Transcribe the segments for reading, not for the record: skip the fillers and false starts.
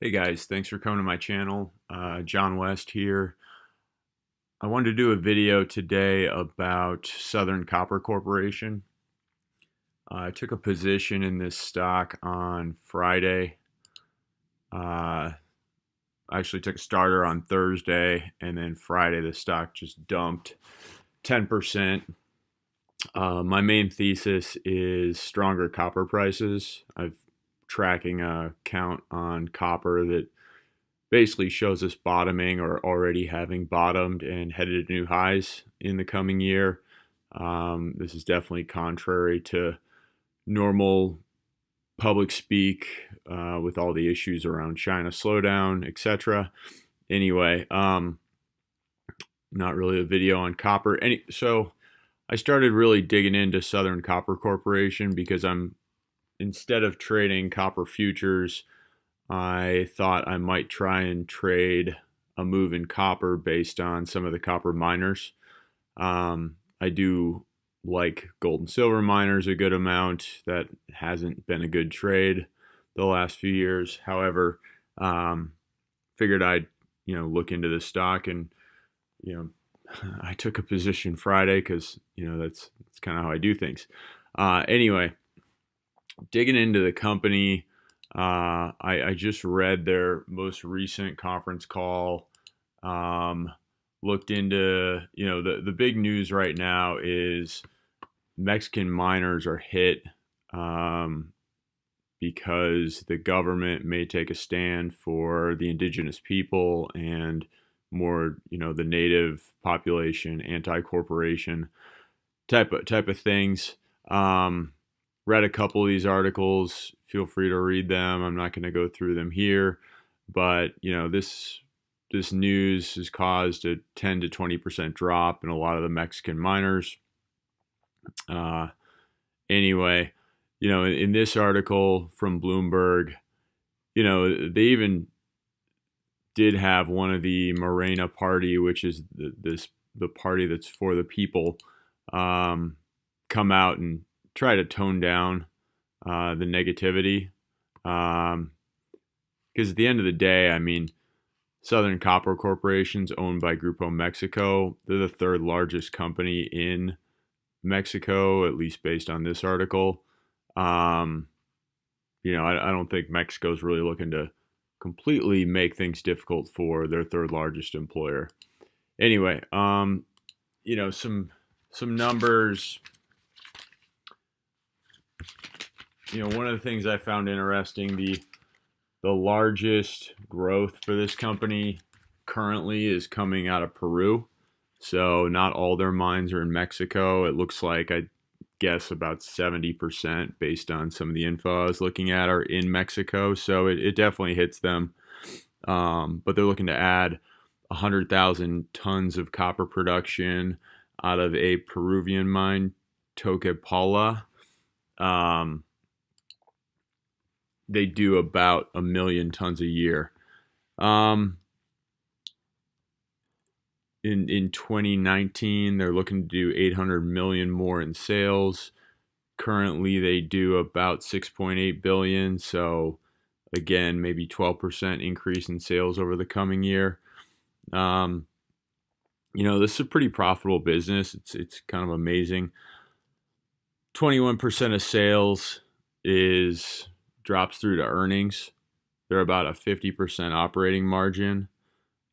Hey guys, thanks for coming to my channel. John West here. I wanted to do a video today about Southern Copper Corporation. I took a position in this stock on Friday. I actually took a starter on Thursday, and then Friday the stock just dumped 10%. My main thesis is stronger copper prices. I've tracking a count on copper that basically shows us bottoming or already having bottomed and headed to new highs in the coming year. This is definitely contrary to normal public speak with all the issues around China slowdown, etc. Anyway, not really a video on copper. So I started really digging into Southern Copper Corporation because instead of trading copper futures, I thought I might try and trade a move in copper based on some of the copper miners. I do like gold and silver miners a good amount. That hasn't been a good trade the last few years. However, figured I'd look into this stock, and you know I took a position Friday because that's kind of how I do things. Anyway, digging into the company. I just read their most recent conference call. Looked into, the big news right now is Mexican miners are hit because the government may take a stand for the indigenous people and more, the native population, anti-corporation type of things. Read a couple of these articles. Feel free to read them. I'm not going to go through them here, but this news has caused a 10 to 20% drop in a lot of the Mexican miners. Anyway, in this article from Bloomberg, they even did have one of the Morena Party, which is the party that's for the people, come out and try to tone down the negativity. Because at the end of the day, I mean, Southern Copper Corporation's owned by Grupo Mexico. They're the third largest company in Mexico, at least based on this article. I don't think Mexico's really looking to completely make things difficult for their third largest employer. Anyway, some numbers. One of the things I found interesting, the largest growth for this company currently is coming out of Peru. So not all their mines are in Mexico. It looks like, I guess, about 70% based on some of the info I was looking at are in Mexico. So it definitely hits them. But they're looking to add 100,000 tons of copper production out of a Peruvian mine, Toquepala. They do about 1 million tons a year. In 2019, they're looking to do 800 million more in sales. Currently, they do about 6.8 billion. So again, maybe 12% increase in sales over the coming year. This is a pretty profitable business. It's kind of amazing. 21% of sales drops through to earnings. They're about a 50% operating margin.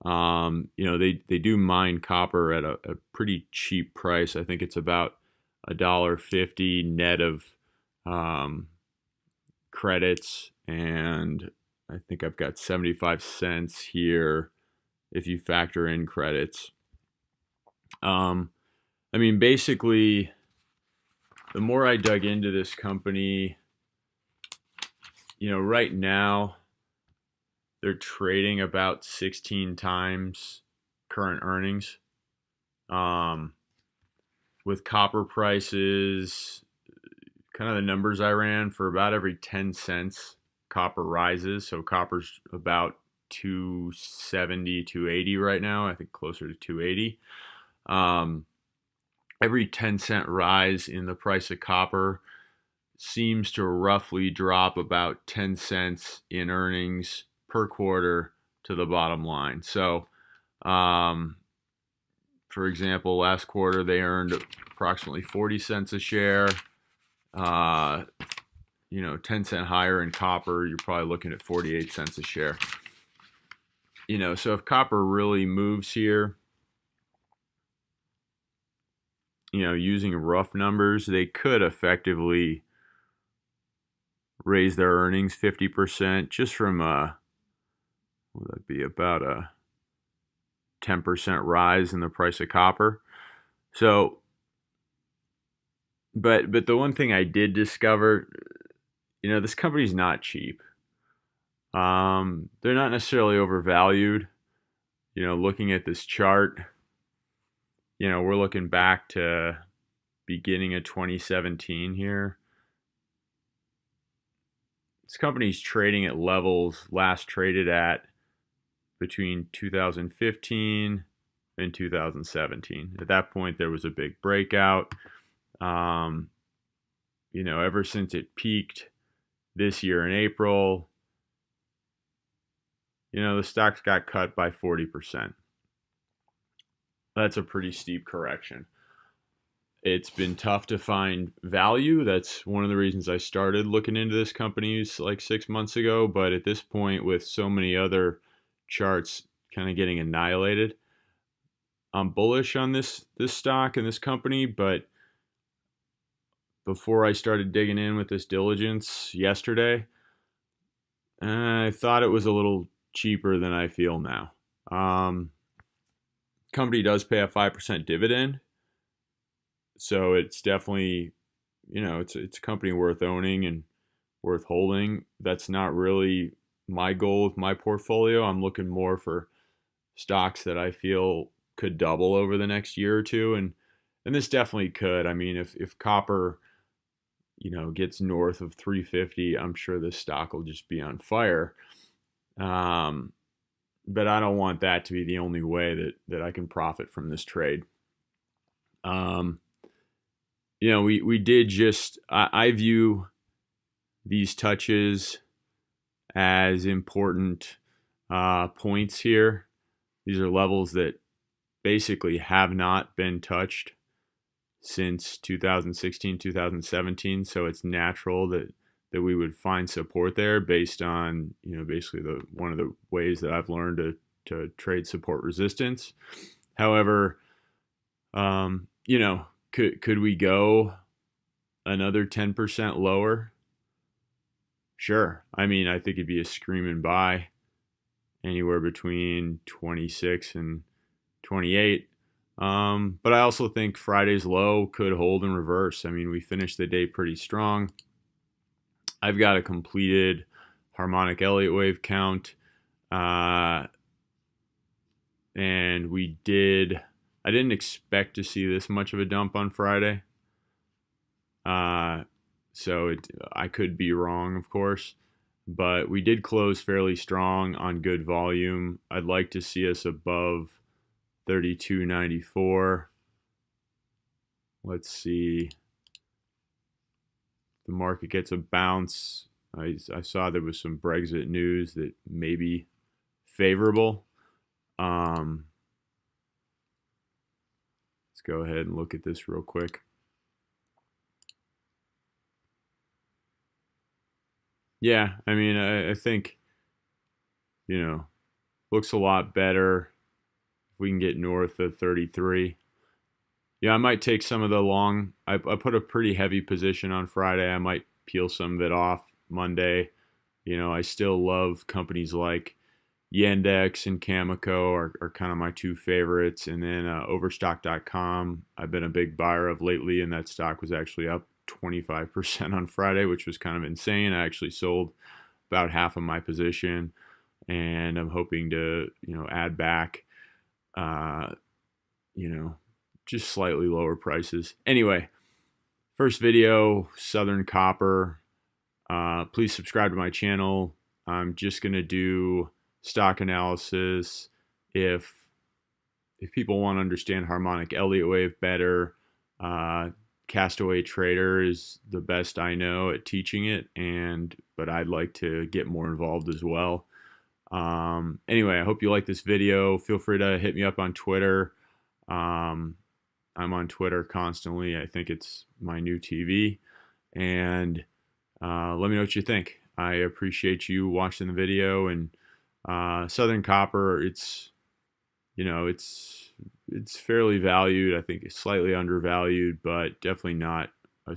They do mine copper at a pretty cheap price. I think it's about $1.50 net of credits, and I think I've got 75 cents here if you factor in credits. Basically, the more I dug into this company, right now they're trading about 16 times current earnings. With copper prices, kind of the numbers I ran, for about every 10 cents copper rises. So copper's about 270, 280 right now. I think closer to 280. Every 10-cent rise in the price of copper seems to roughly drop about 10 cents in earnings per quarter to the bottom line. So, for example, last quarter they earned approximately 40 cents a share. 10-cent higher in copper, you're probably looking at 48 cents a share. So if copper really moves here, using rough numbers, they could effectively raise their earnings 50% just from what would that be, about a 10% rise in the price of copper. So, but the one thing I did discover, this company's not cheap. They're not necessarily overvalued. Looking at this chart, we're looking back to beginning of 2017 here. This company's trading at levels last traded at between 2015 and 2017. At that point, there was a big breakout. Ever since it peaked this year in April, the stocks got cut by 40%. That's a pretty steep correction. It's been tough to find value. That's one of the reasons I started looking into this company like 6 months ago. But at this point, with so many other charts kind of getting annihilated, I'm bullish on this stock and this company. But before I started digging in with this diligence yesterday, I thought it was a little cheaper than I feel now. Company does pay a 5% dividend, so it's definitely, it's a company worth owning and worth holding. That's not really my goal with my portfolio. I'm looking more for stocks that I feel could double over the next year or two, and this definitely could. I mean, if copper, gets north of 350, I'm sure this stock will just be on fire. But I don't want that to be the only way that I can profit from this trade. We did just, I view these touches as important points here. These are levels that basically have not been touched since 2016, 2017. So it's natural that we would find support there based on, basically one of the ways that I've learned to trade support resistance. However, could we go another 10% lower? Sure. I mean, I think it'd be a screaming buy anywhere between 26 and 28. But I also think Friday's low could hold and reverse. I mean, we finished the day pretty strong. I've got a completed harmonic Elliott wave count. And I didn't expect to see this much of a dump on Friday. So I could be wrong, of course, but we did close fairly strong on good volume. I'd like to see us above 32.94. Let's see. The market gets a bounce. I saw there was some Brexit news that may be favorable. Let's go ahead and look at this real quick. Yeah, I mean, I think, looks a lot better if we can get north of 33. Yeah, I might take some of the long. I put a pretty heavy position on Friday. I might peel some of it off Monday. I still love companies like Yandex and Cameco are kind of my two favorites. And then Overstock.com, I've been a big buyer of lately, and that stock was actually up 25% on Friday, which was kind of insane. I actually sold about half of my position, and I'm hoping to, add back, just slightly lower prices. Anyway, first video, Southern Copper. Please subscribe to my channel. I'm just going to do stock analysis. If people want to understand harmonic Elliott wave better, Castaway Trader is the best I know at teaching it, but I'd like to get more involved as well. Anyway, I hope you like this video. Feel free to hit me up on Twitter. Um, I'm on Twitter constantly. I think it's my new TV. And let me know what you think. I appreciate you watching the video. And Southern Copper, it's fairly valued. I think it's slightly undervalued, but definitely not a